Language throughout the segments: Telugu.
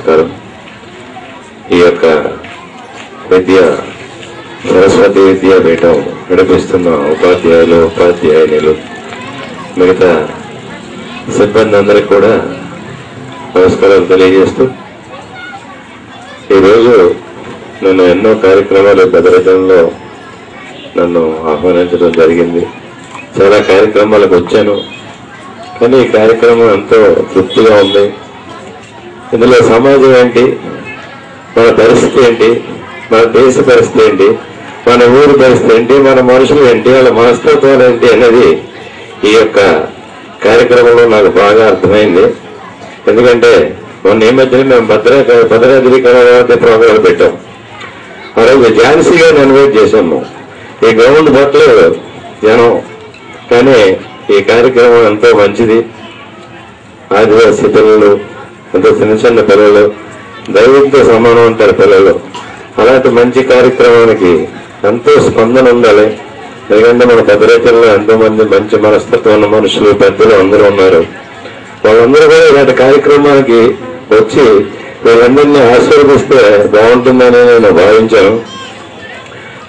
నమస్కారం. ఈ యొక్క సరస్వతి విద్యాపీఠం నడిపిస్తున్న ఉపాధ్యాయులు, ఉపాధ్యాయులు, మిగతా సిబ్బంది అందరికీ కూడా నమస్కారాలు తెలియజేస్తూ, ఈరోజు నన్ను ఎన్నో కార్యక్రమాలు భద్రాచలంలో నన్ను ఆహ్వానించడం జరిగింది. చాలా కార్యక్రమాలకు వచ్చాను, కానీ ఈ కార్యక్రమం ఎంతో తృప్తిగా ఉంది. ఇందులో సమాజం ఏంటి, మన పరిస్థితి ఏంటి, మన దేశ పరిస్థితి ఏంటి, మన ఊరు పరిస్థితి ఏంటి, మన మనుషులు ఏంటి, వాళ్ళ మనస్తత్వాలు ఏంటి అనేది ఈ యొక్క కార్యక్రమంలో నాకు బాగా అర్థమైంది. ఎందుకంటే మొన్న ఈ మధ్యన మేము భద్రాద్రి కళావతి ప్రోగ్రాలు పెట్టాం. ఆ రోజు ఝాన్సీగా ఇన్వైట్ చేశాము. ఈ గ్రౌండ్ పట్టలేదు జనం, కానీ ఈ కార్యక్రమం ఎంతో మంచిది. ఆదివాసీ పిల్లలు, ఎంతో చిన్న పిల్లలు, దైవంతో సమానం ఉంటారు పిల్లలు. అలాంటి మంచి కార్యక్రమానికి ఎంతో స్పందన ఉండాలి. ఎందుకంటే మన భద్రాచలంలో ఎంతో మంది మంచి మనస్తత్వం ఉన్న మనుషులు, పెద్దలు అందరూ ఉన్నారు. వాళ్ళందరూ కూడా ఇలాంటి కార్యక్రమానికి వచ్చి వీళ్ళందరినీ ఆశీర్వదిస్తే బాగుంటుందని నేను భావించాను.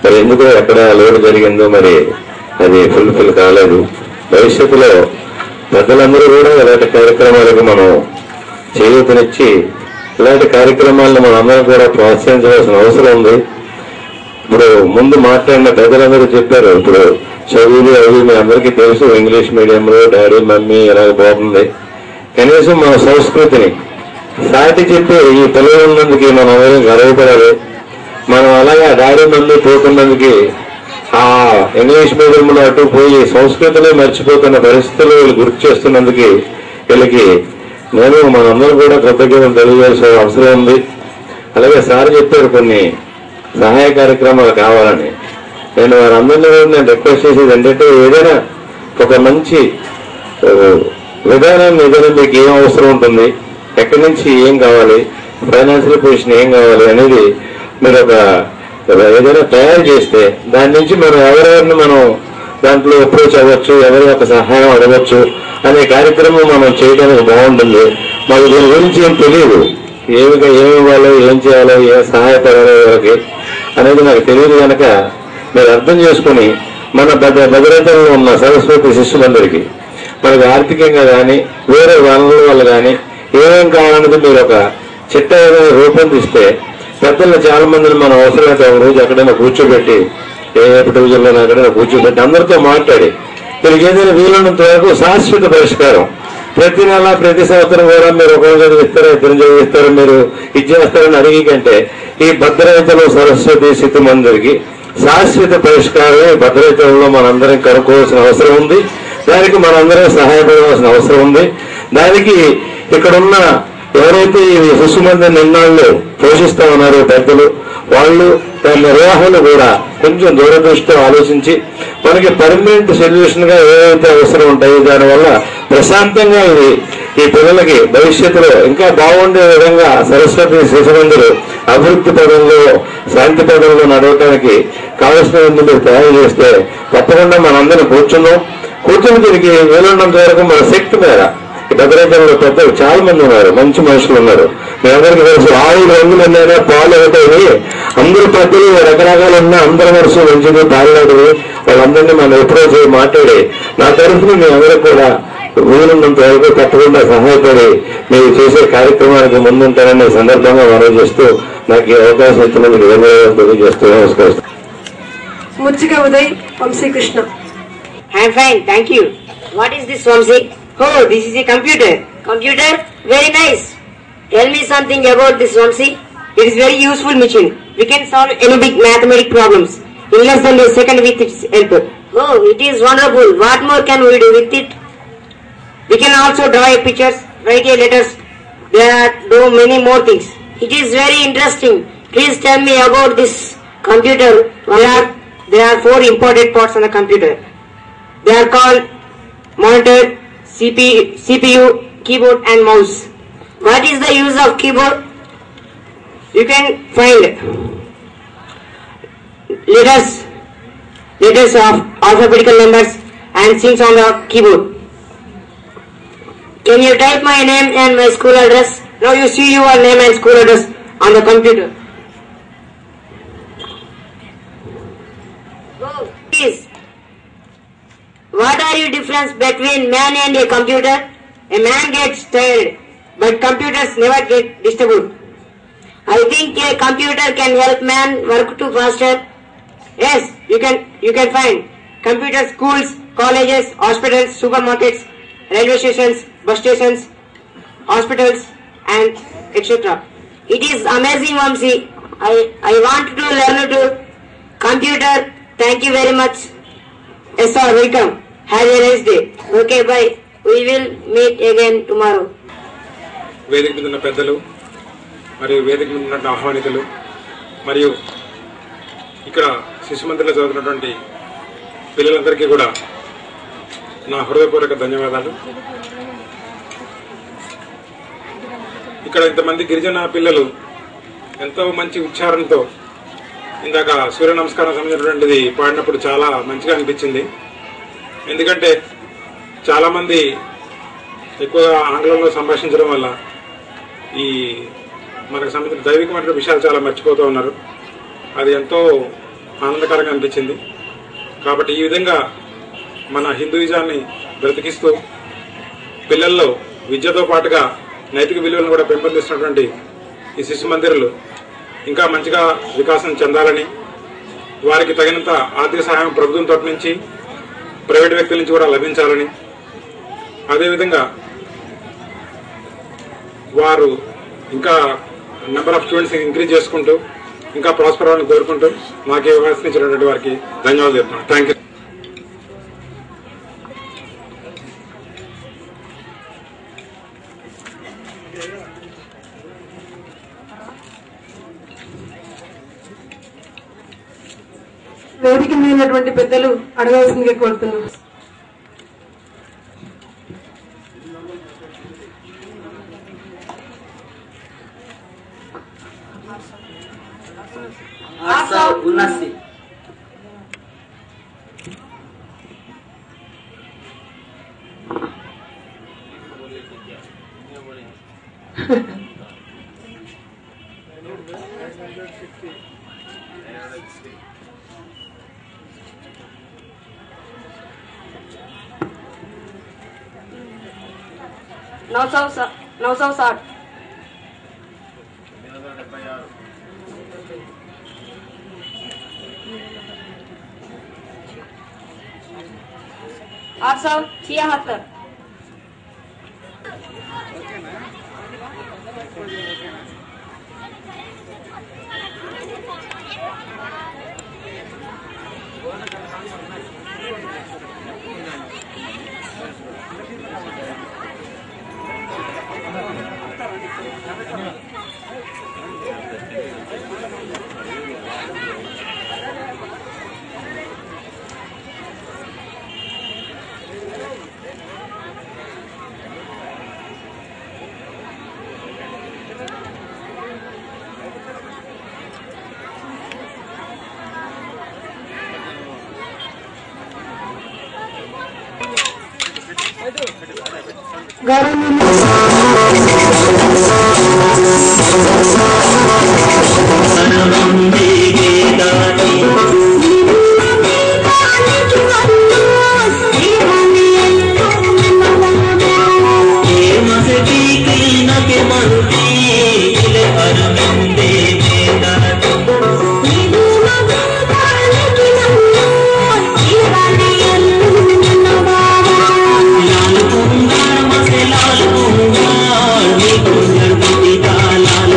మరి ఎందుకో ఎక్కడ లోటు జరిగిందో మరి అది ఫుల్ఫిల్ కాలేదు. భవిష్యత్తులో పెద్దలందరూ కూడా ఇలాంటి కార్యక్రమాలకు మనం చేయూతనిచ్చి ఇలాంటి కార్యక్రమాలను మనందరం కూడా ప్రోత్సహించవలసిన అవసరం ఉంది. ఇప్పుడు ముందు మాట్లాడిన పెద్దలందరూ చెప్పారు, ఇప్పుడు చదువులు అవి మీ అందరికీ తెలుసు, ఇంగ్లీష్ మీడియంలో డాడీ మమ్మీ ఇలాగ బాగుంది. కనీసం మన సంస్కృతిని సాటి చెప్పి ఈ పిల్లలు ఉన్నందుకు మనం అందరం గర్వపడాలి. మనం అలాగే డాడీ మమ్మీ పోతున్నందుకు, ఆ ఇంగ్లీష్ మీడియంలో అటు పోయి సంస్కృతిని మర్చిపోతున్న పరిస్థితులు వీళ్ళు గుర్తు చేస్తున్నందుకు వీళ్ళకి నేను మనందరం కూడా కృతజ్ఞతలు తెలియజేసే అవసరం ఉంది. అలాగే సార్ చెప్పారు కొన్ని సహాయ కార్యక్రమాలు కావాలని. నేను వారందరినీ నేను రిక్వెస్ట్ చేసేది ఏంటంటే, ఏదైనా ఒక మంచి విధానాన్ని, ఏదైనా మీకు ఏం అవసరం ఉంటుంది, ఎక్కడి నుంచి ఏం కావాలి, ఫైనాన్షియల్ పొజిషన్ ఏం కావాలి అనేది మీరు ఒక ఏదైనా తయారు చేస్తే దాని నుంచి మనం ఎవరెవరిని మనం దాంట్లో అప్రోచ్ అవ్వచ్చు, ఎవరి యొక్క సహాయం అడగచ్చు అనే కార్యక్రమం మనం చేయడానికి బాగుంటుంది. మాకు దీని గురించి ఏం తెలియదు, ఏమి ఇవ్వాలో, ఏం చేయాలో, ఏ సహాయపడాలో ఎవరికి అనేది నాకు తెలియదు. కనుక మీరు అర్థం చేసుకుని మన భద్రాచలంలో ఉన్న సరస్వతి శిష్యులందరికీ మనకు ఆర్థికంగా కానీ వేరే వనరుల వల్ల కానీ ఏమేం కావాలన్నది మీరు ఒక చిట్టా రూపొందిస్తే, పెద్దలు చాలా మందిని మనం అవసరమైతే ఒక రోజు ఎక్కడైనా కూర్చోబెట్టి, ఏ డివిజన్లో ఎక్కడైనా కూర్చోబెట్టి అందరితో మాట్లాడి వీళ్ళకి ఏదైనా వీలున్నంత వరకు శాశ్వత పరిష్కారం, ప్రతి నెల ప్రతి సంవత్సరం కూడా మీరు ఒకరు చదివిస్తారో, ఇద్దరు చదివిస్తారో, మీరు ఇచ్చేస్తారని అడిగి కంటే ఈ భద్రాచలం సరస్వతి శిశు మందిరికి శాశ్వత పరిష్కారం ఈ భద్రాచలంలో మనందరం కనుక్కోవాల్సిన అవసరం ఉంది. దానికి మనందరం సహాయపడవలసిన అవసరం ఉంది. దానికి ఇక్కడున్న ఎవరైతే ఈ శిశు మందిర నిర్ణయాలు పోషిస్తా ఉన్నారో పెద్దలు, వాళ్ళు దాని నిర్వహణ కూడా కొంచెం దూరదృష్టితో ఆలోచించి మనకి పర్మనెంట్ సొల్యూషన్ గా ఏవైతే అవసరం ఉంటాయో దానివల్ల ప్రశాంతంగా ఇది ఈ పిల్లలకి భవిష్యత్తులో ఇంకా బాగుండే విధంగా సరస్వతి శిశు మందిరు అభివృద్ధి పదంలో, శాంతి పదంలో నడవటానికి కావలసిన మీరు తయారు చేస్తే తప్పకుండా మనందరం కూర్చుని దీనికి వీలున్నంత వరకు మన శక్తి మేర భద్రాచలంలో పెద్దలు చాలా మంది ఉన్నారు, మంచి మనుషులు ఉన్నారు. మీ అందరికీ తెలుసు, 6 రంగులు ఉన్నాయా, పాలు అవుతాయి, అందరూ పెద్దలు రకరకాలు ఉన్నా అందరి మనసు మంచిది, పాలనాడువి, వాళ్ళందరినీ మనం ఎప్పుడో మాట్లాడి నా తరఫున మీ అందరూ కూడా వీలున్నంత వరకు తప్పకుండా సహాయపడి మీరు చేసే కార్యక్రమానికి ముందుంటారనే సందర్భంగా మనం చేస్తూ నాకు ఈ అవకాశం ఇచ్చినందుకు ధన్యవాదాలు తెలియజేస్తూ నమస్కరిస్తాను. ముచ్చిక Uday, Vamsikrishna. I'm fine, thank you. What is this, Vamsi? Oh, this is a computer. Computer? Very nice. Tell me something about this, Vamsi. It is very useful machine. We can solve any big mathematical problems in less than a second with its help. Oh, it is wonderful. What more can we do with it? We can also draw pictures, write letters. There are do many more things. It is very interesting. Please tell me about this computer. There are 4 important parts on the computer. They are called monitor, CPU, keyboard and mouse. What is the use of keyboard? You can find letters of alphabetical numbers and things on the keyboard. Can you type my name and my school address? Now you see your name and school address on the computer. Go, please. What are the difference between man and a computer? A man gets tired, but computers never get disturbed. I think a computer can help man work too faster. Yes, you can find computer schools, colleges, hospitals, supermarkets, railway stations, bus stations, hospitals, and etc. It is amazing, Vamsi. I want to learn to computer. Thank you very much. Yes, sir. Welcome. Have a nice day. Okay, bye. We will meet again tomorrow. వేదిక మీద ఉన్న పెద్దలు మరియు వేదిక మీద ఉన్న ఆహ్వానితులు మరియు ఇక్కడ శిశు మందిర్లో చదువుతున్నటువంటి పిల్లలందరికీ కూడా నా హృదయపూర్వక ధన్యవాదాలు. ఇక్కడ ఇంతమంది గిరిజన పిల్లలు ఎంతో మంచి ఉచ్చారణతో ఇందాక సూర్య నమస్కారం సంబంధించినటువంటిది పాడినప్పుడు చాలా మంచిగా అనిపించింది. ఎందుకంటే చాలామంది ఎక్కువగా ఆంగ్లంలో సంభాషించడం వల్ల ఈ మనకు సంబంధించిన దైవికమైన విషయాలు చాలా మర్చిపోతూ ఉన్నారు. అది ఎంతో ఆనందకరంగా అనిపించింది. కాబట్టి ఈ విధంగా మన హిందూయిజాన్ని బ్రతికిస్తూ పిల్లల్లో విద్యతో పాటుగా నైతిక విలువలను కూడా పెంపొందిస్తున్నటువంటి ఈ శిశు మందిరాలు ఇంకా మంచిగా వికాసం చెందాలని, వారికి తగినంత ఆర్థిక సహాయం ప్రభుత్వం తరఫు నుంచి ప్రైవేట్ వ్యక్తుల నుంచి కూడా లభించాలని, అదేవిధంగా వారు ఇంకా నెంబర్ ఆఫ్ స్టూడెంట్స్ ఇంక్రీజ్ చేసుకుంటూ ఇంకా ప్రాస్పర్ అవ్వాలని కోరుకుంటూ నాకు అవకాశం ఇచ్చినటువంటి వారికి ధన్యవాదాలు చెప్తున్నాను. Thank you. వేదిక మీద ఉన్నటువంటి పెద్దలు అడగవలసిందిగా కోరుతున్నాను. नौ सौ 60 876 लाल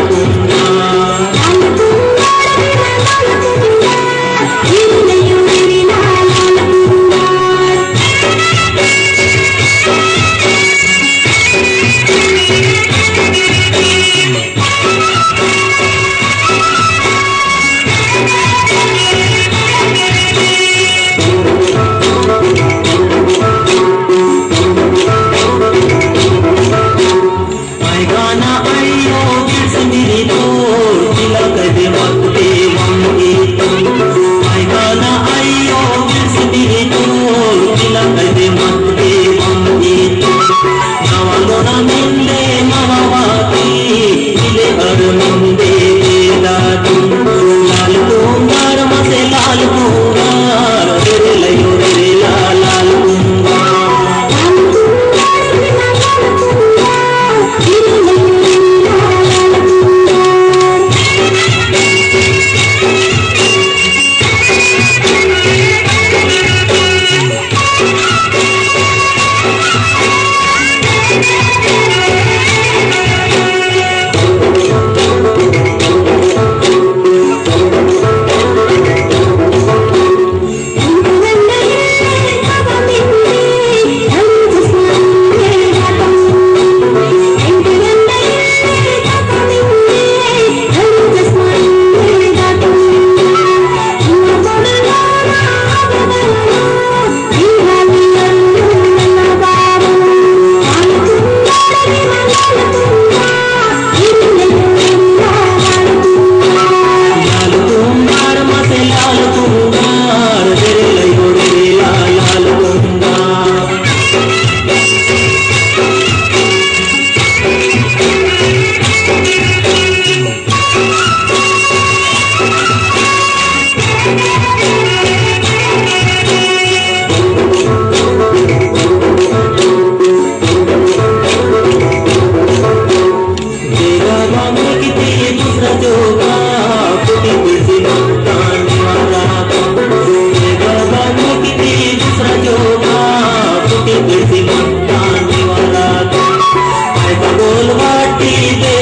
बोल वाटी दे